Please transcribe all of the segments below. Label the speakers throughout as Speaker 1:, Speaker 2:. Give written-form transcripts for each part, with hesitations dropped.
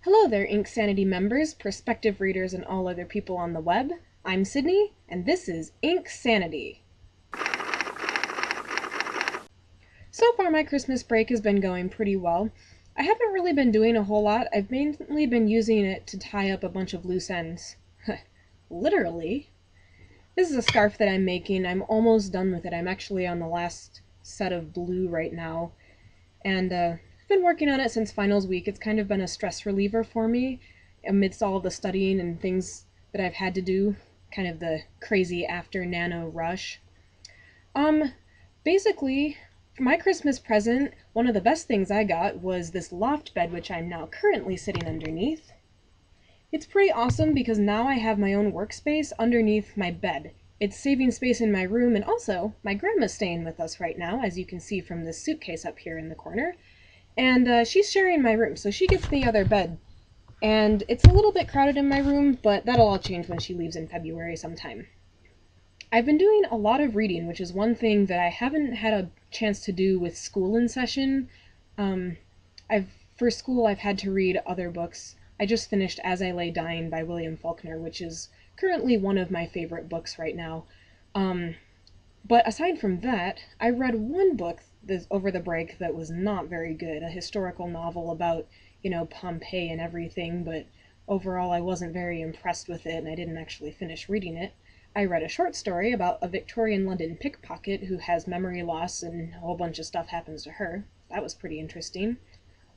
Speaker 1: Hello there, Inksanity members, prospective readers, and all other people on the web. I'm Sydney, and this is Inksanity. So far, my Christmas break has been going pretty well. I haven't really been doing a whole lot. I've mainly been using it to tie up a bunch of loose ends. Literally. This is a scarf that I'm making. I'm almost done with it. I'm actually on the last set of blue right now. And I've been working on it since finals week. It's kind of been a stress reliever for me amidst all the studying and things that I've had to do, kind of the crazy after nano rush. Basically, for my Christmas present, one of the best things I got was this loft bed, which I'm now currently sitting underneath. It's pretty awesome because now I have my own workspace underneath my bed. It's saving space in my room, and also, my grandma's staying with us right now, as you can see from this suitcase up here in the corner. And she's sharing my room, so she gets the other bed. And it's a little bit crowded in my room, but that'll all change when she leaves in February sometime. I've been doing a lot of reading, which is one thing that I haven't had a chance to do with school in session. For school, I've had to read other books. I just finished As I Lay Dying by William Faulkner, which is currently one of my favorite books right now. But aside from that, I read one book over the break that was not very good, a historical novel about, Pompeii and everything, but overall I wasn't very impressed with it and I didn't actually finish reading it. I read a short story about a Victorian London pickpocket who has memory loss and a whole bunch of stuff happens to her. That was pretty interesting.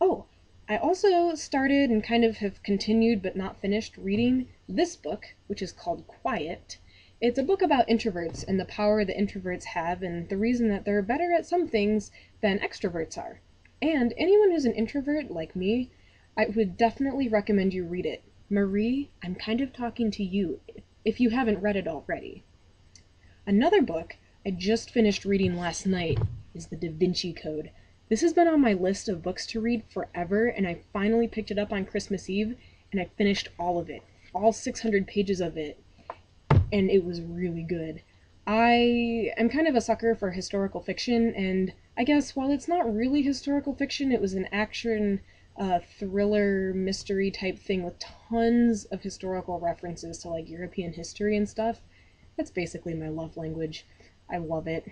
Speaker 1: Oh, I also started and kind of have continued but not finished reading this book, which is called Quiet. It's a book about introverts and the power that introverts have and the reason that they're better at some things than extroverts are. And anyone who's an introvert, like me, I would definitely recommend you read it. Marie, I'm kind of talking to you, if you haven't read it already. Another book I just finished reading last night is The Da Vinci Code. This has been on my list of books to read forever, and I finally picked it up on Christmas Eve, and I finished all of it. All 600 pages of it, and it was really good. I am kind of a sucker for historical fiction, and I guess while it's not really historical fiction, it was an action thriller mystery type thing with tons of historical references to like European history and stuff. That's basically my love language. I love it.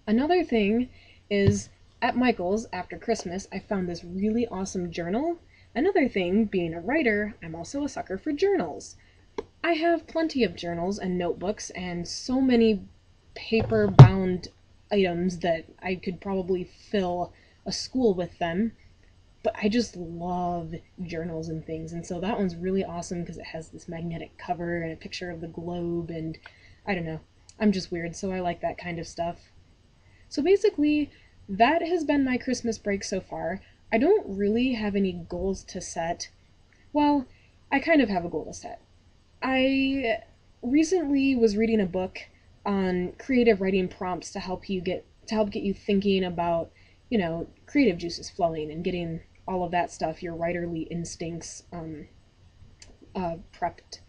Speaker 1: Another thing is at Michael's after Christmas, I found this really awesome journal. Another thing, being a writer, I'm also a sucker for journals. I have plenty of journals and notebooks and so many paper-bound items that I could probably fill a school with them. But I just love journals and things, and so that one's really awesome because it has this magnetic cover and a picture of the globe, and I don't know. I'm just weird, so I like that kind of stuff. So basically, that has been my Christmas break so far. I don't really have any goals to set. Well, I kind of have a goal to set. I recently was reading a book on creative writing prompts to help get you thinking about, creative juices flowing and getting all of that stuff, your writerly instincts prepped.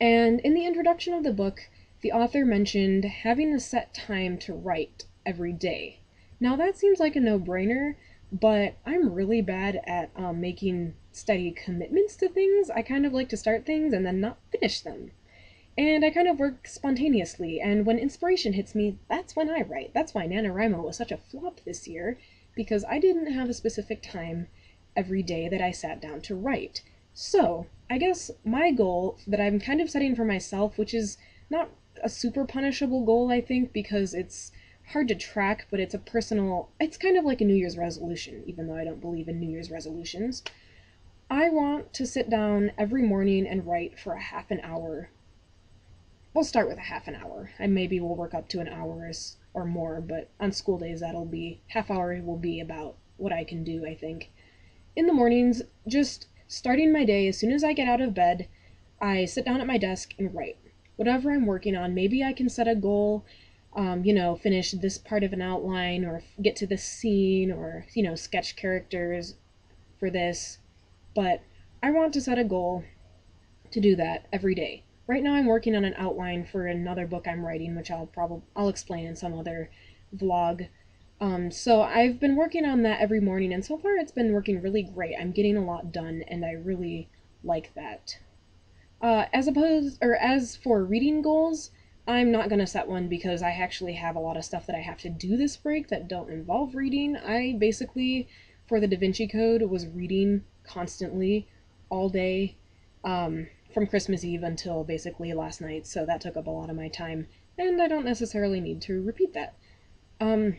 Speaker 1: And in the introduction of the book, the author mentioned having a set time to write every day. Now that seems like a no-brainer, but I'm really bad at making steady commitments to things. I kind of like to start things and then not finish them. And I kind of work spontaneously, and when inspiration hits me, that's when I write. That's why NaNoWriMo was such a flop this year, because I didn't have a specific time every day that I sat down to write. So, I guess my goal that I'm kind of setting for myself, which is not a super punishable goal, I think, because it's hard to track, but it's kind of like a New Year's resolution, even though I don't believe in New Year's resolutions. I want to sit down every morning and write for a half an hour. We'll start with a half an hour, and maybe we'll work up to an hour or more, but on school days half hour will be about what I can do, I think. In the mornings, just starting my day as soon as I get out of bed, I sit down at my desk and write. Whatever I'm working on, maybe I can set a goal, finish this part of an outline, or get to this scene, or, sketch characters for this. But I want to set a goal to do that every day. Right now I'm working on an outline for another book I'm writing, which I'll explain in some other vlog. So I've been working on that every morning, and so far it's been working really great. I'm getting a lot done, and I really like that. As for reading goals, I'm not gonna set one because I actually have a lot of stuff that I have to do this break that don't involve reading. I basically, for the Da Vinci Code, was reading constantly all day, from Christmas Eve until basically last night, so that took up a lot of my time, and I don't necessarily need to repeat that. Um,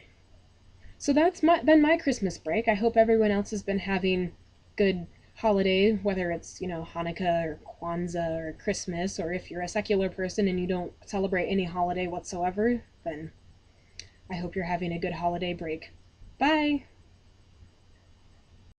Speaker 1: so that's been my Christmas break. I hope everyone else has been having good holiday, whether it's, Hanukkah or Kwanzaa or Christmas, or if you're a secular person and you don't celebrate any holiday whatsoever, then I hope you're having a good holiday break. Bye!